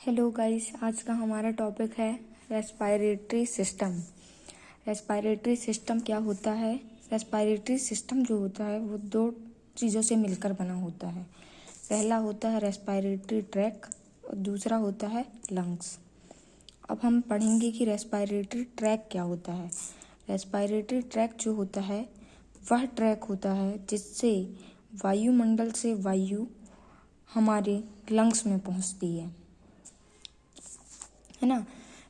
Hello guys, आज का हमारा टॉपिक है रेस्पिरेटरी सिस्टम। रेस्पिरेटरी सिस्टम क्या होता है? रेस्पिरेटरी सिस्टम जो होता है वो दो चीज़ों से मिलकर बना होता है। पहला होता है रेस्पिरेटरी ट्रैक और दूसरा होता है लंग्स। अब हम पढ़ेंगे कि रेस्पिरेटरी ट्रैक क्या होता है। रेस्पिरेटरी ट्रैक जो होता है वह ट्रैक होता है जिससे वायुमंडल से वायु हमारे लंग्स में पहुंचती है ना।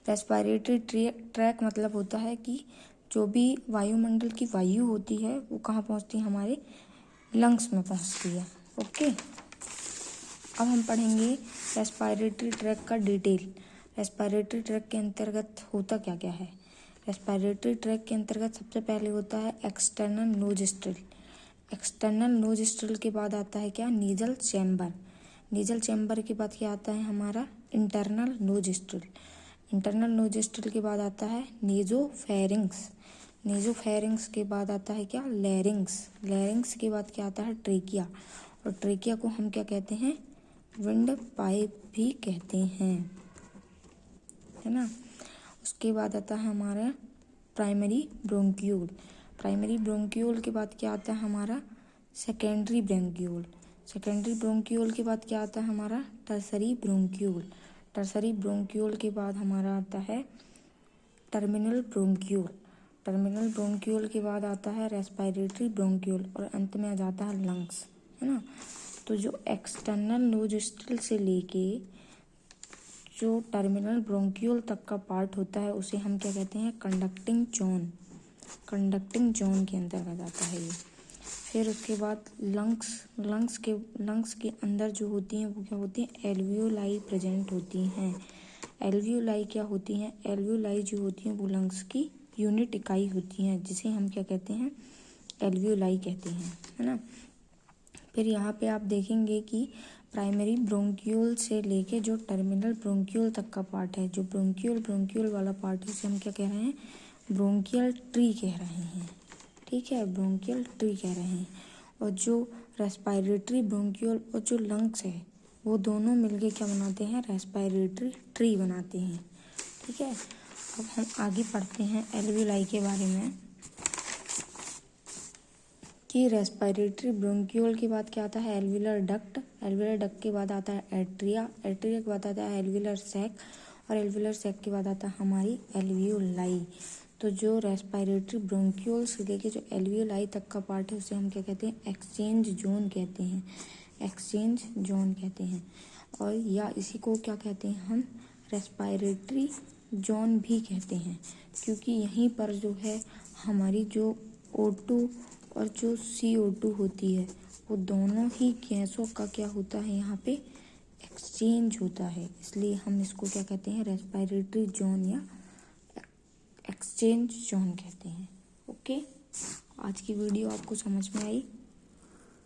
रेस्पिरेटरी ट्रैक मतलब होता है कि जो भी वायुमंडल की वायु होती है वो कहाँ पहुँचती है? हमारे लंग्स में पहुँचती है। ओके, अब हम पढ़ेंगे रेस्पिरेटरी ट्रैक का डिटेल। रेस्पिरेटरी ट्रैक के अंतर्गत होता क्या क्या है? रेस्पिरेटरी ट्रैक के अंतर्गत सबसे पहले होता है एक्सटर्नल नोज स्ट्रिल। एक्सटर्नल नोज स्ट्रिल के बाद आता है क्या? Nasal chamber. नीजल चैम्बर के बाद क्या आता है? हमारा इंटरनल नोज स्ट्रिल। इंटरनल नोज स्ट्रिल के बाद आता है नेजोफेरिंग्स। नेजोफेरिंग्स के बाद आता है क्या? लैरिंग्स। लैरिंग्स के बाद क्या आता है? ट्रेकिया। और ट्रेकिया को हम क्या कहते हैं? विंड पाइप भी कहते हैं, है ना। उसके बाद आता है हमारा प्राइमरी ब्रोंक्यूल। प्राइमरी ब्रोंक्यूल के बाद क्या आता है? हमारा सेकेंडरी ब्रोंक्यूल। सेकेंडरी ब्रोंक्यूल के बाद क्या आता है? हमारा टर्सरी ब्रोंक्यूल। टर्सरी ब्रोंक्यूल के बाद हमारा आता है टर्मिनल ब्रोंक्यूल। टर्मिनल ब्रोंक्यूल के बाद आता है रेस्पिरेटरी ब्रोंक्यूल और अंत में आ जाता है लंग्स, है ना। तो जो एक्सटर्नल नोज स्ट्रिल से लेके जो टर्मिनल ब्रोंक्यूल तक का पार्ट होता है उसे हम क्या कहते हैं? Conducting zone. कंडक्टिंग जोन के अंतर्गत आता है ये। फिर उसके बाद लंग्स के अंदर जो होती हैं वो क्या होती हैं? एल्वियोलाई प्रेजेंट होती हैं। एल्वियोलाई क्या होती हैं? एल्वियोलाई जो होती हैं वो लंग्स की यूनिट इकाई होती हैं जिसे हम क्या कहते हैं? एल्वियोलाई कहते हैं, है ना। फिर यहाँ पे आप देखेंगे कि प्राइमरी ब्रोंक्यूल से लेके जो टर्मिनल ब्रोंक्यूल तक का पार्ट है, जो ब्रोंक्यूल वाला पार्ट है उसे हम क्या कह रहे हैं? ब्रोंकियल ट्री कह रहे हैं, ठीक है, ब्रोंकियल ट्री कह रहे हैं। और जो रेस्पिरेटरी ब्रोंक्यूल और जो लंग्स है वो दोनों मिलके क्या बनाते हैं? रेस्पिरेटरी ट्री बनाते हैं, ठीक है। अब हम आगे पढ़ते हैं एल्वियोलाई के बारे में कि रेस्पिरेटरी ब्रोंक्यूल के बाद क्या आता है? एल्वियुलर डक्ट। एल्वियुलर डक्ट के बाद आता है एट्रिया। एट्रिया के बाद आता है एल्वियुलर सैक और एल्वियुलर सैक के बाद आता है हमारी एल्वियोलाई। तो जो रेस्पिरेटरी ब्रोंक्यूल से लेके जो एल्वियोलाई तक का पार्ट है उसे हम क्या कहते हैं? एक्सचेंज जोन कहते हैं। एक्सचेंज जोन कहते हैं। और या इसी को क्या कहते हैं हम? रेस्पिरेटरी जोन भी कहते हैं, क्योंकि यहीं पर जो है हमारी जो O2 और जो CO2 होती है वो दोनों ही गैसों का क्या होता है? यहाँ पे एक्सचेंज होता है, इसलिए हम इसको क्या कहते हैं? रेस्पिरेटरी जोन या एक्सचेंज जोन कहते हैं। ओके, आज की वीडियो आपको समझ में आई?